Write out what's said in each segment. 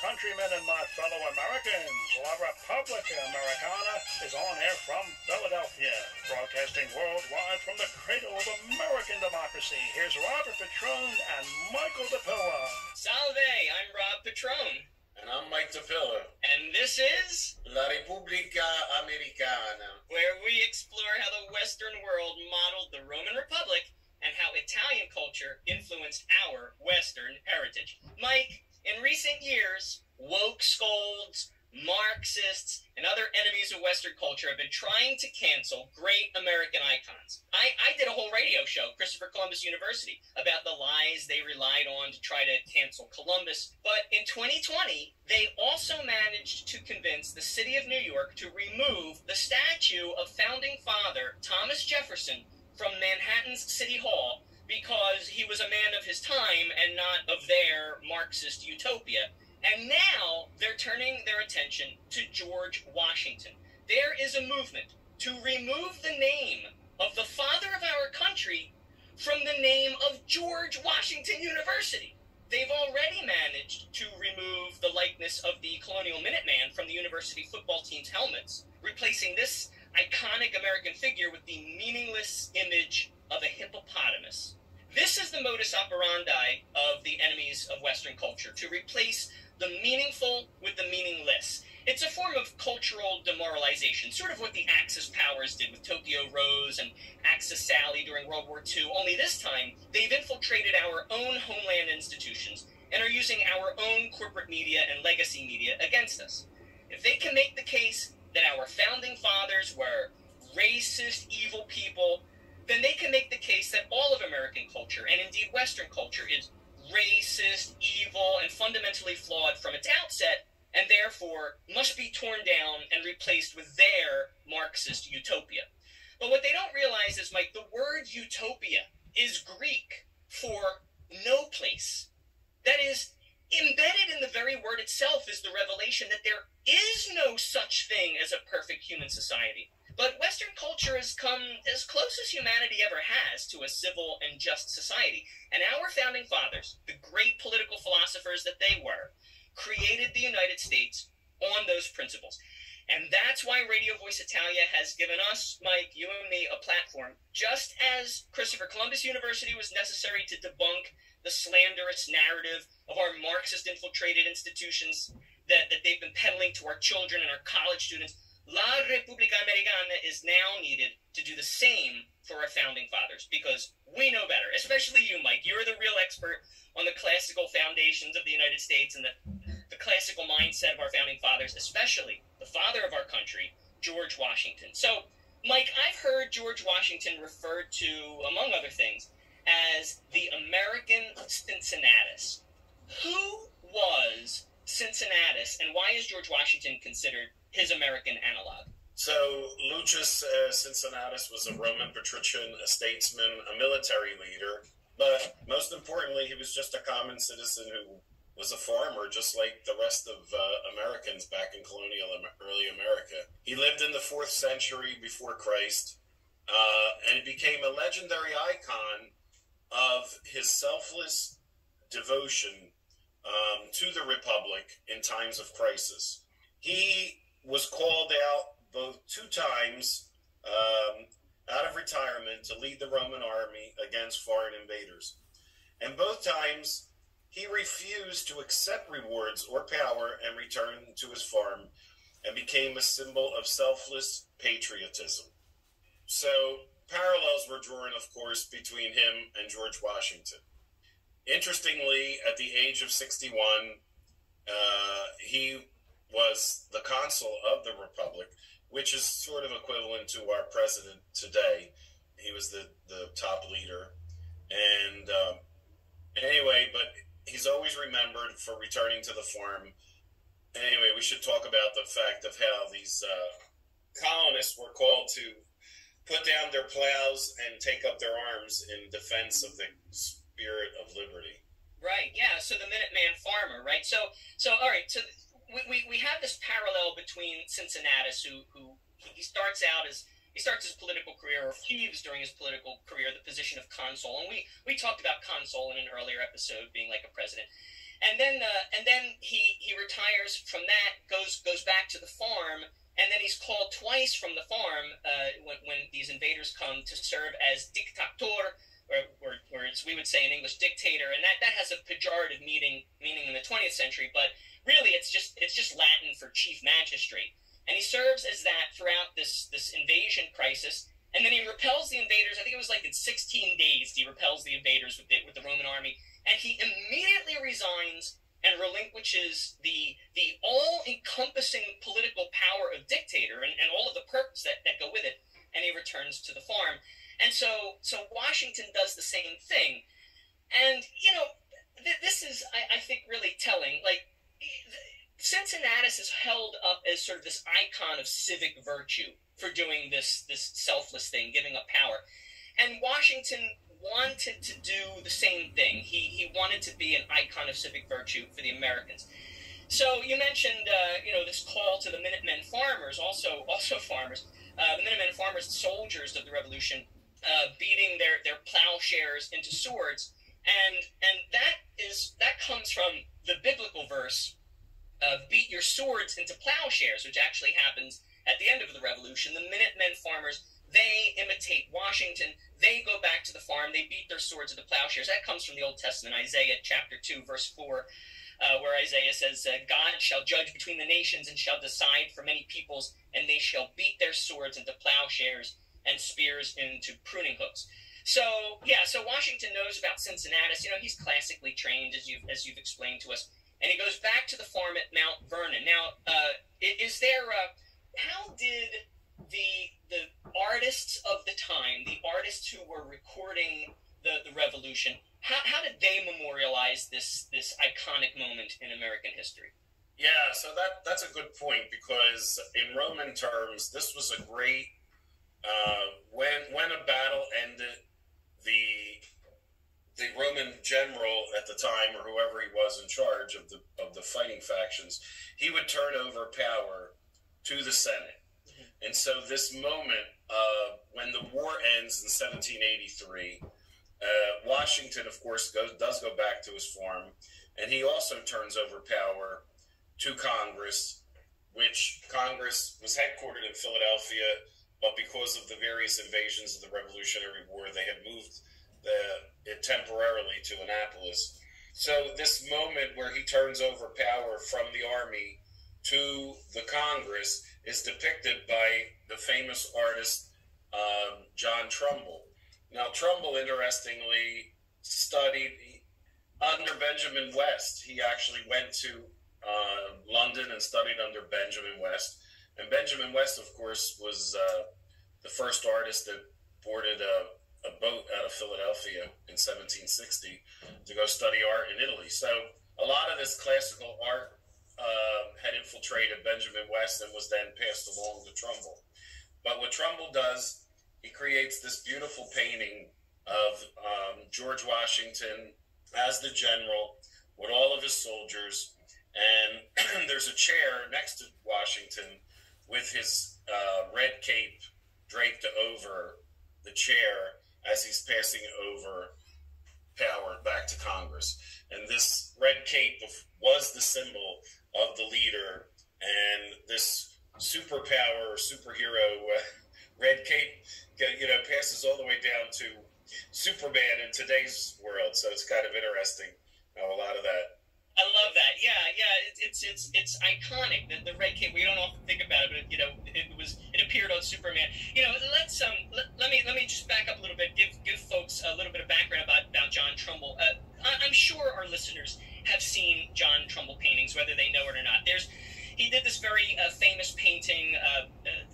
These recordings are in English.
countrymen and my fellow Americans. La Repubblica Americana is on air from Philadelphia, broadcasting worldwide from the cradle of American democracy. Here's Robert Petrone and Michael DePilla. Salve, I'm Rob Petrone. And I'm Mike DePilla. And this is La Repubblica Americana, where we explore how the Western world modeled the Roman Republic and how Italian culture influenced our Western heritage. Mike, in recent years, woke scolds, Marxists, and other enemies of Western culture have been trying to cancel great American icons. I did a whole radio show, Christopher Columbus University, about the lies they relied on to try to cancel Columbus. But in 2020, they also managed to convince the city of New York to remove the statue of founding father Thomas Jefferson from Manhattan's City Hall because he was a man of his time and not of their Marxist utopia. And now they're turning their attention to George Washington. There is a movement to remove the name of the father of our country from the name of George Washington University. They've already managed to remove the likeness of the Colonial Minuteman from the university football team's helmets, replacing this iconic American figure with the meaningless image of a hippopotamus. This is the modus operandi of the enemies of Western culture, to replace the meaningful with the meaningless. It's a form of cultural demoralization, sort of what the Axis powers did with Tokyo Rose and Axis Sally during World War II, only this time they've infiltrated our own homeland institutions and are using our own corporate media and legacy media against us. If they can make the case that our founding fathers were racist, evil people, then they can make the case that all of American culture, and indeed Western culture, is racist, evil, and fundamentally flawed from its outset, and therefore must be torn down and replaced with their Marxist utopia. But what they don't realize is, Mike, the word utopia is Greek for no place. That is, embedded in the very word itself is the revelation that there is no such thing as a perfect human society. But Western culture has come as close as humanity ever has to a civil and just society. And our founding fathers, the great political philosophers that they were, created the United States on those principles. And that's why Radio Voice Italia has given us, Mike, you and me, a platform, just as Christopher Columbus University was necessary to debunk the slanderous narrative of our Marxist-infiltrated institutions that they've been peddling to our children and our college students. La Repubblica Americana is now needed to do the same for our founding fathers, because we know better, especially you, Mike. You're the real expert on the classical foundations of the United States and the classical mindset of our founding fathers, especially the father of our country, George Washington. So, Mike, I've heard George Washington referred to, among other things, as the American Cincinnatus. Who was Cincinnatus, and why is George Washington considered his American analog? So, Lucius Cincinnatus was a Roman patrician, a statesman, a military leader, but most importantly, he was just a common citizen who was a farmer, just like the rest of Americans back in colonial early America. He lived in the 4th century before Christ, and became a legendary icon of his selfless devotion to the Republic in times of crisis. He was called out both 2 times out of retirement to lead the Roman army against foreign invaders. And both times he refused to accept rewards or power and returned to his farm and became a symbol of selfless patriotism. So parallels were drawn, of course, between him and George Washington. Interestingly, at the age of 61, he was the consul of the Republic, which is sort of equivalent to our president today. He was the top leader. And anyway, but he's always remembered for returning to the farm. Anyway, we should talk about the fact of how these colonists were called to put down their plows and take up their arms in defense of the spirit of liberty. Right, yeah, so the Minuteman farmer, right? So all right, so we have this parallel between Cincinnatus, who he starts his political career, or achieves during his political career, the position of consul. And we talked about consul in an earlier episode being like a president. And then he retires from that, goes back to the farm, and then he's called twice from the farm when these invaders come to serve as dictator, or it's, we would say in English, dictator, and that has a pejorative meaning in the 20th century, but really it's just Latin for chief magistrate. And he serves as that throughout this invasion crisis, and then he repels the invaders. I think it was like in 16 days he repels the invaders with the Roman army, and he immediately resigns and relinquishes the all-encompassing political power of dictator and all of the perks that go with it, and he returns to the farm. And so Washington does the same thing. And, you know, this is, I think, really telling. Like, Cincinnatus is held up as sort of this icon of civic virtue for doing this selfless thing, giving up power. And Washington wanted to do the same thing. He wanted to be an icon of civic virtue for the Americans. So you mentioned, this call to the Minutemen farmers, also farmers. The Minutemen farmers, soldiers of the Revolution, beating their plowshares into swords, and that comes from the biblical verse, "Beat your swords into plowshares," which actually happens at the end of the Revolution. The Minutemen farmers, they imitate Washington. They go back to the farm. They beat their swords into plowshares. That comes from the Old Testament, Isaiah chapter 2, verse 4, where Isaiah says, "God shall judge between the nations and shall decide for many peoples, and they shall beat their swords into plowshares and spears into pruning hooks." So Washington knows about Cincinnatus. You know, he's classically trained, as you've explained to us, and he goes back to the farm at Mount Vernon. Now, how did the artists of the time, the artists who were recording the Revolution, how did they memorialize this iconic moment in American history? Yeah, so that's a good point, because in Roman terms, this was a great when a battle ended, the Roman general at the time, or whoever he was in charge of the fighting factions, he would turn over power to the Senate. Mm-hmm. And so this moment, when the war ends in 1783, Washington, of course, does go back to his farm, and he also turns over power to Congress, which Congress was headquartered in Philadelphia, but because of the various invasions of the Revolutionary War, they had moved it temporarily to Annapolis. So this moment where he turns over power from the army to the Congress is depicted by the famous artist John Trumbull. Now, Trumbull, interestingly, studied under Benjamin West. He actually went to London and studied under Benjamin West. And Benjamin West, of course, was the first artist that boarded a boat out of Philadelphia in 1760 to go study art in Italy. So a lot of this classical art had infiltrated Benjamin West and was then passed along to Trumbull. But what Trumbull does, he creates this beautiful painting of George Washington as the general with all of his soldiers, and there's a chair next to Washington with his red cape draped over the chair as he's passing over power back to Congress. And this red cape was the symbol of the leader, and this superpower or superhero red cape, passes all the way down to Superman in today's world. So it's kind of interesting how a lot of that. I love that. Yeah. It's iconic. The red cape. We don't often think about it, but it appeared on Superman. Let me just back up a little bit. Give folks a little bit of background about John Trumbull. I'm sure our listeners have seen John Trumbull paintings, whether they know it or not. He did this very famous painting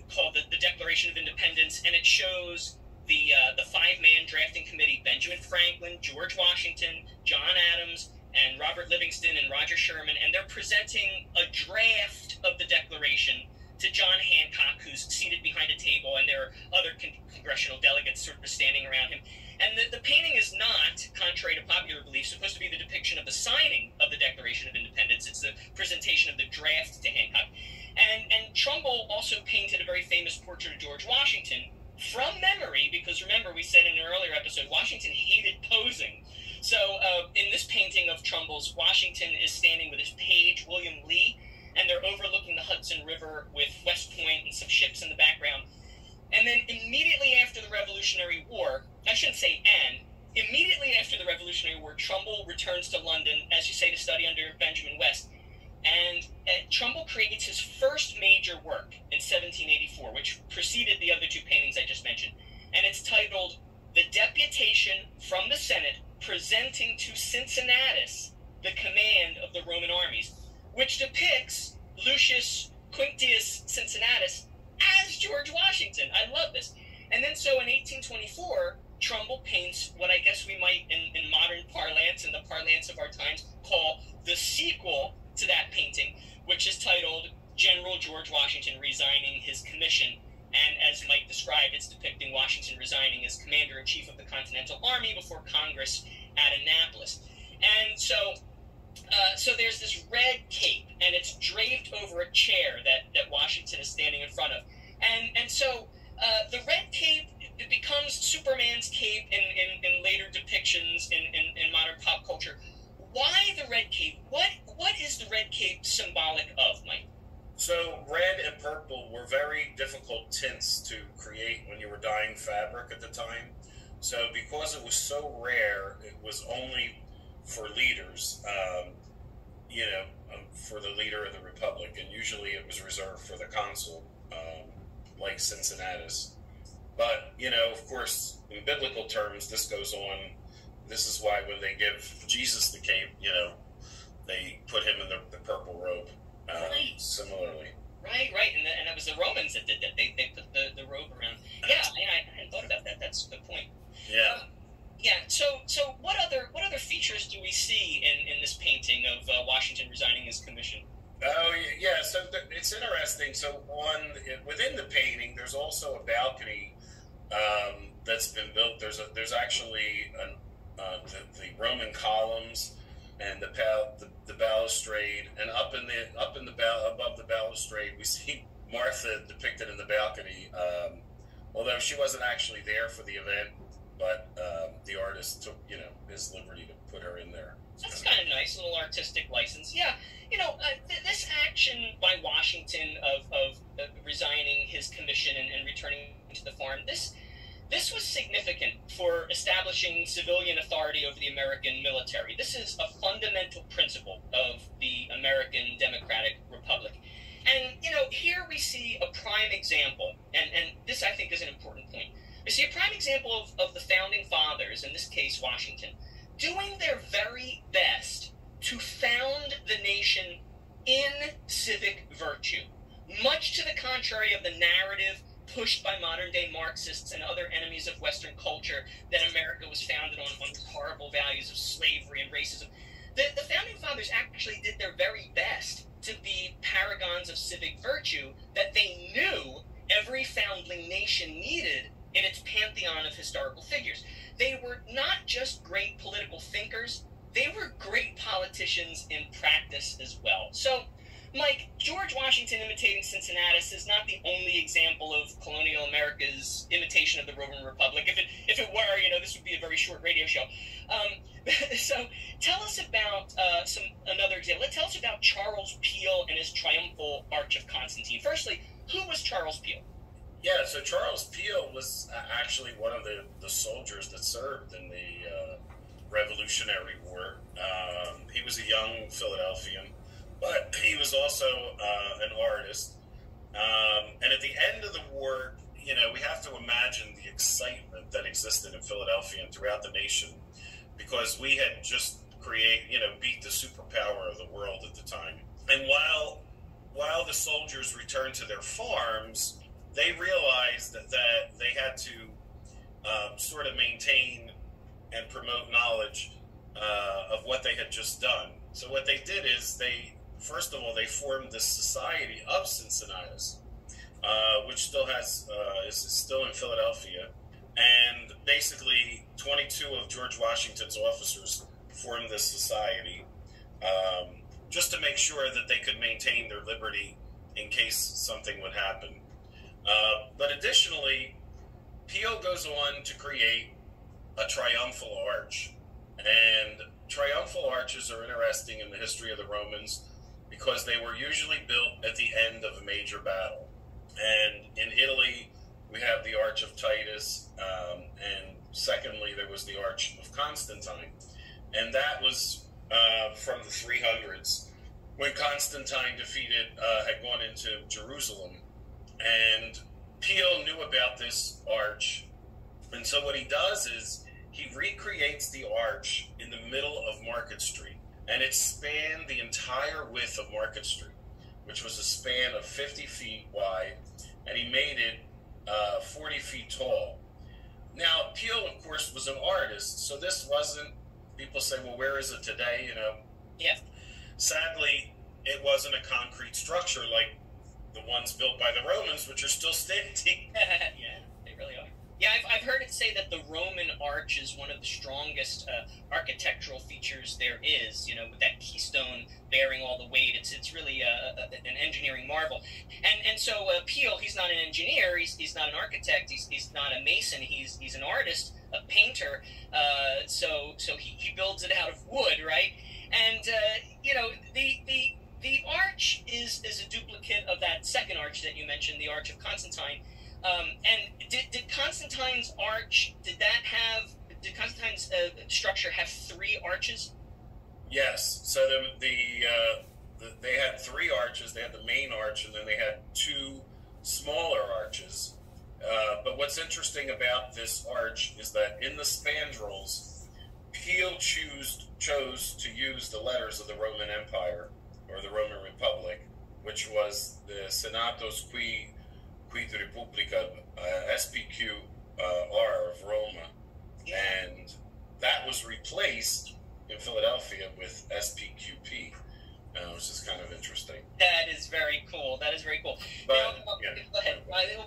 called the Declaration of Independence, and it shows the five-man drafting committee: Benjamin Franklin, George Washington, John Adams, and Robert Livingston and Roger Sherman, and they're presenting a draft of the Declaration to John Hancock, who's seated behind a table, and there are other congressional delegates sort of standing around him. And the painting is not, contrary to popular belief, supposed to be the depiction of the signing of the Declaration of Independence. It's the presentation of the draft to Hancock. And Trumbull also painted a very famous portrait of George Washington from memory, because remember, we said in an earlier episode, Washington hated posing. So in this painting of Trumbull's, Washington is standing with his page, William Lee, and they're overlooking the Hudson River with West Point and some ships in the background. And then immediately after the Revolutionary War, I shouldn't say immediately after the Revolutionary War, Trumbull returns to London, as you say, to study under Benjamin West. And Trumbull creates his first major work in 1784, which preceded the other two paintings I just mentioned. And it's titled The Deputation from the Senate Presenting to Cincinnatus the Command of the Roman Armies, which depicts Lucius Quinctius Cincinnatus as George Washington. I love this. And then so in 1824, Trumbull paints what I guess we might, in modern parlance, in the parlance of our times, call the sequel to that painting, which is titled General George Washington Resigning His Commission. And as Mike described, it's depicting Washington resigning as Commander-in-Chief of the Continental Army before Congress at Annapolis. And so there's this red cape, and it's draped over a chair that Washington is standing in front of. And so the red cape, it becomes Superman's cape in later depictions in modern pop culture. Why the red cape? What is the red cape symbolic of, Mike? So red and purple were very difficult tints to create when you were dyeing fabric at the time. So because it was so rare, it was only for leaders, for the leader of the Republic, and usually it was reserved for the consul, like Cincinnatus. But, of course, in biblical terms, this goes on. This is why when they give Jesus the cape, they put him in the purple robe. Right. Similarly. Right, and it was the Romans that did that. They put the robe around. Yeah, I hadn't thought about that. That's a good point. Yeah. So what other features do we see in this painting of Washington resigning his commission? Oh, yeah. So it's interesting. So within the painting, there's also a balcony that's been built. There's actually the Roman columns and the balustrade, and above the balustrade, we see Martha depicted in the balcony. Although she wasn't actually there for the event, but the artist took his liberty to put her in there. That's kind of nice, a little artistic license. Yeah, this action by Washington of resigning his commission and returning to the farm, this was significant for establishing civilian authority over the American military. This is a fundamental principle of the American Democratic Republic. And, here we see a prime example, and this I think is an important point. We see a prime example of the Founding Fathers, in this case Washington, doing their very best to found the nation in civic virtue, much to the contrary of the narrative pushed by modern-day Marxists and other enemies of Western culture that America was founded on these horrible values of slavery and racism. The Founding Fathers actually did their very best to be paragons of civic virtue that they knew every foundling nation needed in its pantheon of historical figures. They were not just great political thinkers, they were great politicians in practice as well. So, Mike, George Washington imitating Cincinnatus is not the only example of colonial America's imitation of the Roman Republic. If it were, this would be a very short radio show. So tell us about another example. Tell us about Charles Peel and his triumphal Arch of Constantine. Firstly, who was Charles Peel? Yeah, so Charles Peel was actually one of the soldiers that served in the Revolutionary War. He was a young Philadelphian, but he was also an artist. And at the end of the war, we have to imagine the excitement that existed in Philadelphia and throughout the nation, because we had just beat the superpower of the world at the time. And while the soldiers returned to their farms, they realized that they had to sort of maintain and promote knowledge of what they had just done. So what they did is first of all, they formed this society of Cincinnatus, which still is still in Philadelphia. And basically, 22 of George Washington's officers formed this society just to make sure that they could maintain their liberty in case something would happen. But additionally, Peel goes on to create a triumphal arch. And triumphal arches are interesting in the history of the Romans because they were usually built at the end of a major battle. And in Italy, we have the Arch of Titus, and secondly, there was the Arch of Constantine. And that was from the 300s when Constantine had gone into Jerusalem. And Peel knew about this arch. And so what he does is he recreates the arch in the middle of Market Street. And it spanned the entire width of Market Street, which was a span of 50 feet wide. And he made it 40 feet tall. Now, Peel, of course, was an artist. So this wasn't, people say, well, where is it today? You know? Yeah. Sadly, it wasn't a concrete structure like the ones built by the Romans, which are still standing. Yeah, they really are. Yeah, I've heard it say that the Roman arch is one of the strongest architectural features there is, you know, with that keystone bearing all the weight. It's really an engineering marvel. And so Peel, he's not an engineer, he's not an architect, he's not a mason, he's an artist, a painter, so he builds it out of wood, right? And, you know, the arch is a duplicate of that second arch that you mentioned, the Arch of Constantine. And did Constantine's arch, did Constantine's structure have 3 arches? Yes. So they had 3 arches. They had the main arch, and then they had 2 smaller arches. But what's interesting about this arch is that in the spandrels, Peel chose to use the letters of the Roman Empire, or the Roman Republic, which was the Senatus Quid Repubblica, SPQR of Roma. Yeah. And that was replaced in Philadelphia with SPQP, which is kind of interesting. That is very cool. But now, yeah. Go ahead.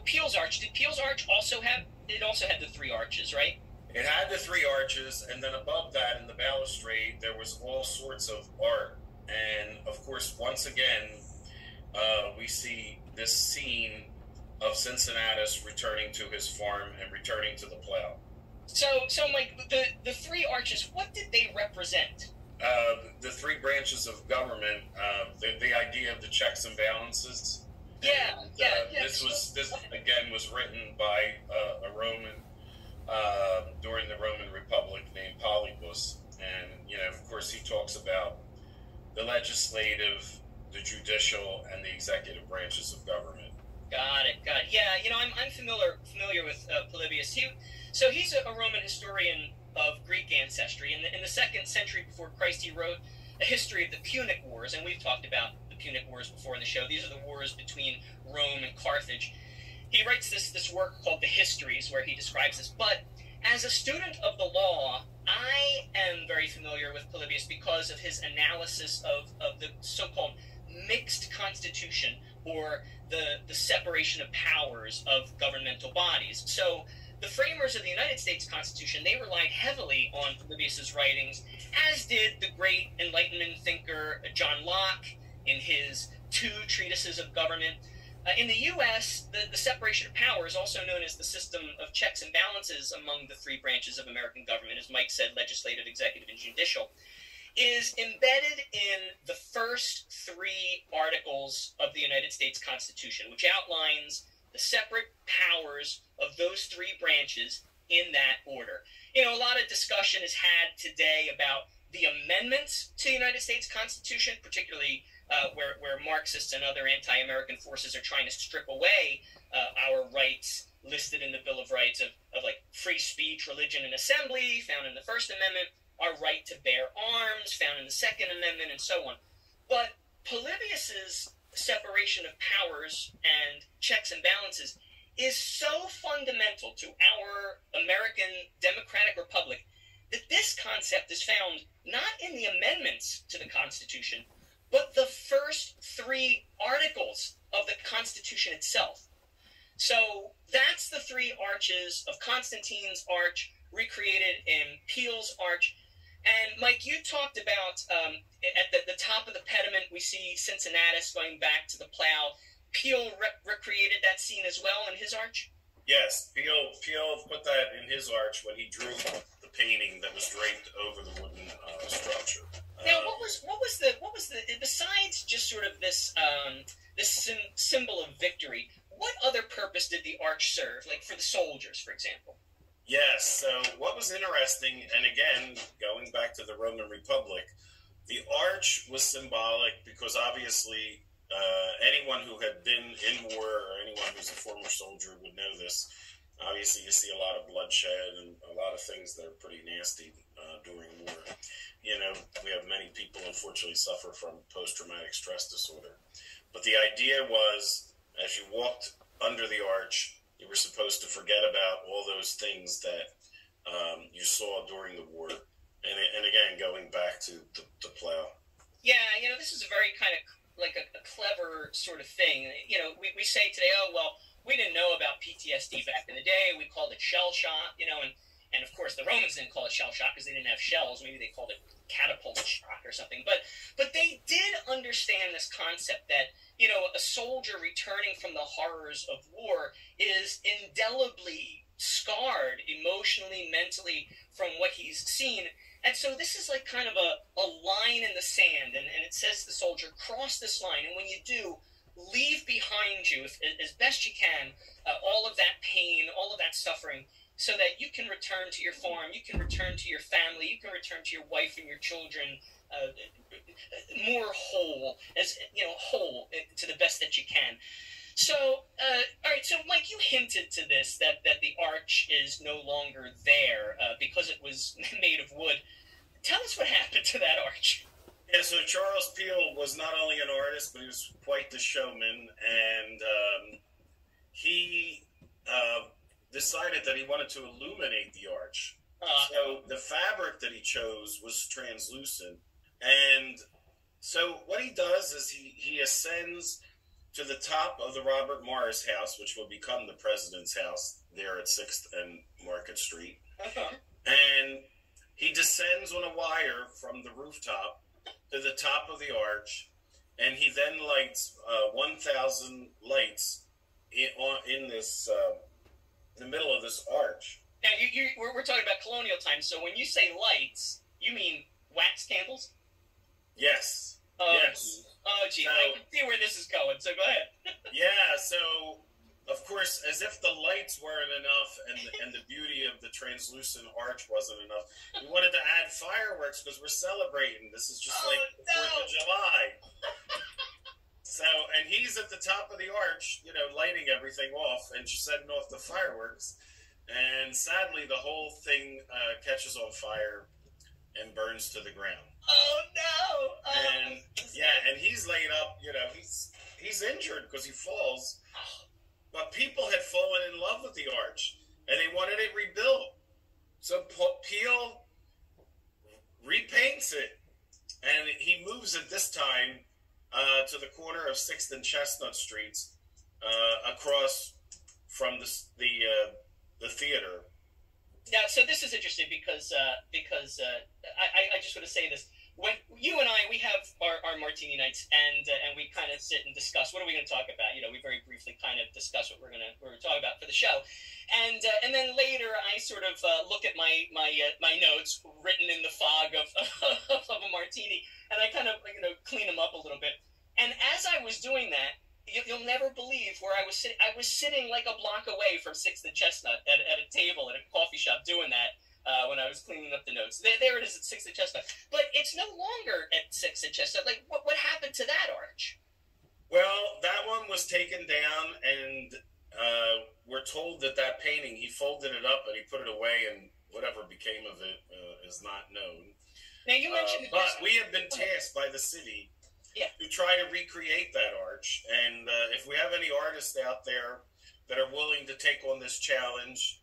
Peel's arch. Did Peel's arch also have? It also had the 3 arches, right? It had the 3 arches, and then above that, in the balustrade, there was all sorts of art. And of course, once again, we see this scene of Cincinnatus returning to his farm and returning to the plow. So Mike, the 3 arches, what did they represent? The 3 branches of government, the idea of the checks and balances. Yeah, and, yeah. This again was written by a Roman during the Roman Republic named Polybus, and you know, of course, he talks about the legislative, the judicial, and the executive branches of government. Got it. Yeah, you know, I'm familiar with Polybius. He's a Roman historian of Greek ancestry. In the 2nd century before Christ, he wrote a history of the Punic Wars, and we've talked about the Punic Wars before in the show. These are the wars between Rome and Carthage. He writes this work called The Histories, where he describes this. But as a student of the law, I am very familiar with Polybius because of his analysis of the so-called mixed constitution, or the separation of powers of governmental bodies. So the framers of the United States Constitution, they relied heavily on Polybius's writings, as did the great Enlightenment thinker John Locke in his 2 treatises of government. In the U.S., the separation of powers, also known as the system of checks and balances among the 3 branches of American government, as Mike said, legislative, executive, and judicial, is embedded in the first 3 articles of the United States Constitution, which outlines the separate powers of those 3 branches in that order. You know, a lot of discussion is had today about the amendments to the United States Constitution, particularly where Marxists and other anti-American forces are trying to strip away our rights listed in the Bill of Rights of like free speech, religion, and assembly, found in the First Amendment, our right to bear arms, found in the Second Amendment, and so on. But Polybius's separation of powers and checks and balances is so fundamental to our American democratic republic that this concept is found not in the amendments to the Constitution, but the first 3 articles of the Constitution itself. So that's the 3 arches of Constantine's arch, recreated in Peel's arch. And Mike, you talked about at the top of the pediment, we see Cincinnatus going back to the plow. Peel recreated that scene as well in his arch? Yes, Peel put that in his arch when he drew the painting that was draped over the wooden structure. Now, what was the besides just sort of this symbol of victory? What other purpose did the arch serve, like for the soldiers, for example? Yes. So what was interesting, and again going back to the Roman Republic, the arch was symbolic because obviously anyone who had been in war or anyone who's a former soldier would know this. Obviously, you see a lot of bloodshed and a lot of things that are pretty nasty during war. You know, we have many people unfortunately suffer from post-traumatic stress disorder. But the idea was, as you walked under the arch, you were supposed to forget about all those things that you saw during the war. And again, going back to the plow. Yeah, you know, this is a very kind of like a clever sort of thing. You know, we say today, oh, well, we didn't know about PTSD back in the day. We called it shell shock, you know, and of course the Romans didn't call it shell shock because they didn't have shells. Maybe they called it catapult shock or something. But they did understand this concept that, you know, a soldier returning from the horrors of war is indelibly scarred emotionally, mentally from what he's seen. And so this is like kind of a line in the sand, and it says to the soldier, cross this line, and when you do, leave behind you, as best you can, all of that pain, all of that suffering, so that you can return to your farm, you can return to your family, you can return to your wife and your children more whole, whole to the best that you can. So, all right, so Mike, you hinted to this, that the arch is no longer there because it was made of wood. Tell us what happened to that arch. Yeah, so Charles Peel was not only an artist, but he was quite the showman, and he decided that he wanted to illuminate the arch. So the fabric that he chose was translucent, and so what he does is he ascends to the top of the Robert Morris House, which will become the President's House there at 6th and Market Street. And he descends on a wire from the rooftop to the top of the arch, and he then lights 1,000 lights in this the middle of this arch. Now, we're talking about colonial times, so when you say lights, you mean wax candles? Yes. Yes. Oh, gee, I can see where this is going, so go ahead. Yeah, so, of course, as if the lights weren't enough and the beauty of the translucent arch wasn't enough, we wanted to add fireworks because we're celebrating. This is just like the 4th of July. So, and he's at the top of the arch, you know, lighting everything off and just setting off the fireworks. And sadly, the whole thing catches on fire and burns to the ground. Oh no! And and he's laid up. You know, he's injured because he falls. But people had fallen in love with the arch, and they wanted it rebuilt. So Peel repaints it, and he moves it this time to the corner of 6th and Chestnut Streets, across from the theater. Yeah, so this is interesting because I just want to say this. When you and I, we have our martini nights, and we kind of sit and discuss what are we going to talk about. You know, we very briefly kind of discuss what we're talking about for the show, and then later I sort of look at my notes written in the fog of a martini, and I kind of clean them up a little bit. And as I was doing that, you'll never believe where I was sitting. I was sitting like a block away from 6th and Chestnut at a table at a coffee shop doing that. When I was cleaning up the notes. There it is at 6th and Chestnut. But it's no longer at 6th and Chestnut. Like, what happened to that arch? Well, that one was taken down, and we're told that painting, he folded it up and he put it away, and whatever became of it is not known. Now, you mentioned... but we have been tasked by the city to try to recreate that arch. And if we have any artists out there that are willing to take on this challenge...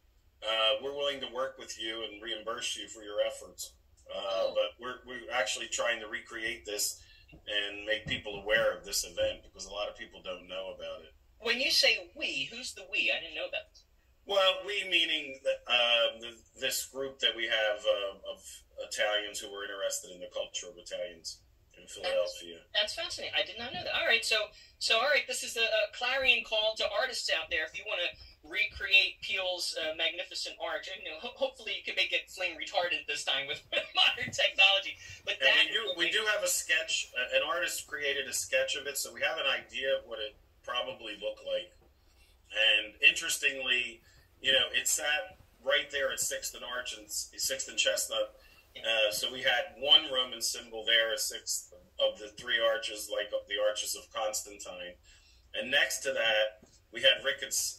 we're willing to work with you and reimburse you for your efforts. But we're actually trying to recreate this and make people aware of this event because a lot of people don't know about it. When you say we, who's the we? I didn't know that. Well, we meaning this group that we have of Italians who were interested in the culture of Italians in Philadelphia. That's fascinating. I did not know that. All right, so all right, this is a clarion call to artists out there. If you want to recreate Peele's magnificent arch, hopefully you can make it flame retardant this time with modern technology. But we do have a sketch. An artist created a sketch of it, so we have an idea of what it probably looked like. And interestingly, it sat right there at 6th and Arch and 6th and Chestnut. So we had one Roman symbol there, a 6th of the 3 arches, like the arches of Constantine. And next to that, we had Ricketts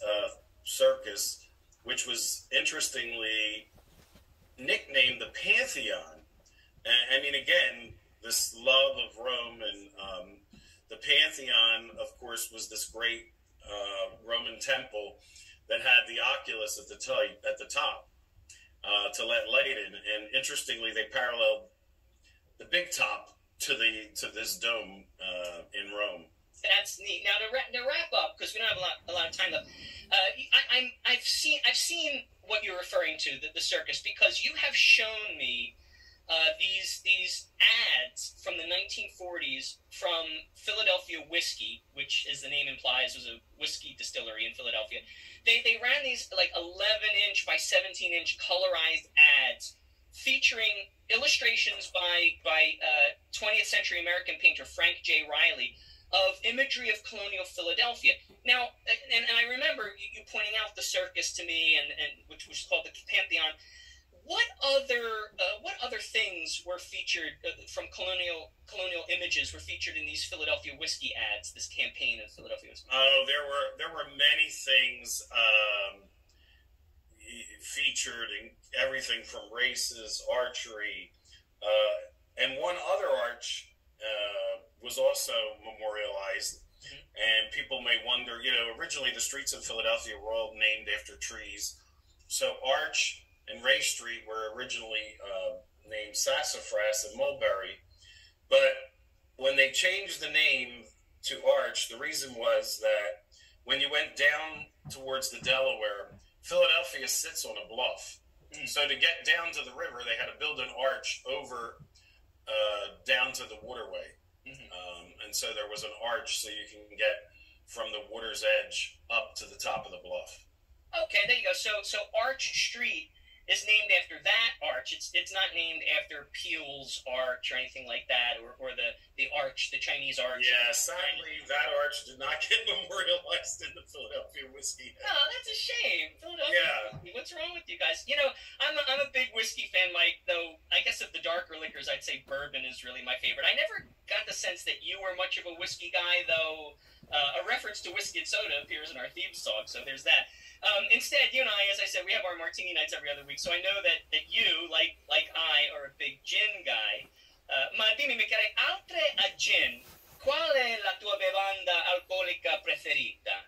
Circus, which was interestingly nicknamed the Pantheon. I mean, again, this love of Rome, and the Pantheon, of course, was this great Roman temple that had the oculus at the top to let light in. And interestingly, they paralleled the big top to this dome in Rome. That's neat. Now to wrap up, because we don't have a lot of time left. I've seen what you're referring to, the circus, because you have shown me these ads from the 1940s from Philadelphia Whiskey, which, as the name implies, was a whiskey distillery in Philadelphia. They ran these like 11-inch by 17-inch colorized ads featuring illustrations by 20th century American painter Frank J. Riley of imagery of colonial Philadelphia. Now, and I remember you pointing out the circus to me, and which was called the Pantheon. What other things were featured from colonial images were featured in these Philadelphia whiskey ads? This campaign of Philadelphia whiskey. Oh, there were many things featured, in everything from races, archery, and one other arch was also memorialized. Mm-hmm. And people may wonder, originally the streets of Philadelphia were all named after trees. So Arch and Ray Street were originally named Sassafras and Mulberry. But when they changed the name to Arch, the reason was that when you went down towards the Delaware, Philadelphia sits on a bluff. Mm. So to get down to the river, they had to build an arch over down to the waterway. Mm-hmm. And so there was an arch so you can get from the water's edge up to the top of the bluff. Okay, there you go. So Arch Street is named after that arch. It's not named after Peele's arch or anything like that, or the arch, the Chinese arch. Yeah, sadly, that arch did not get memorialized in the Philadelphia whiskey. No, that's a shame. Philadelphia. Yeah. What's wrong with you guys? I'm a big whiskey fan, Mike. Though I guess of the darker liquors, I'd say bourbon is really my favorite. I never got the sense that you were much of a whiskey guy, though. A reference to whiskey and soda appears in our theme song, so there's that. Instead, you and I, as I said, we have our martini nights every other week, so I know that you, like I, are a big gin guy. Ma dimmi, Michele, altre a gin, qual è la tua bevanda alcolica preferita?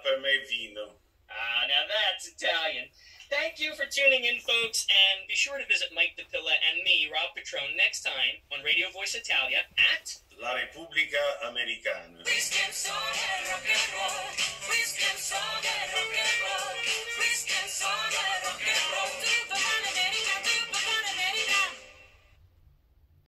Per me vino. Ah, now that's Italian. Thank you for tuning in, folks, and be sure to visit Mike DePilla and me, Rob Petrone, next time on Radio Voice Italia at La Repubblica Americana.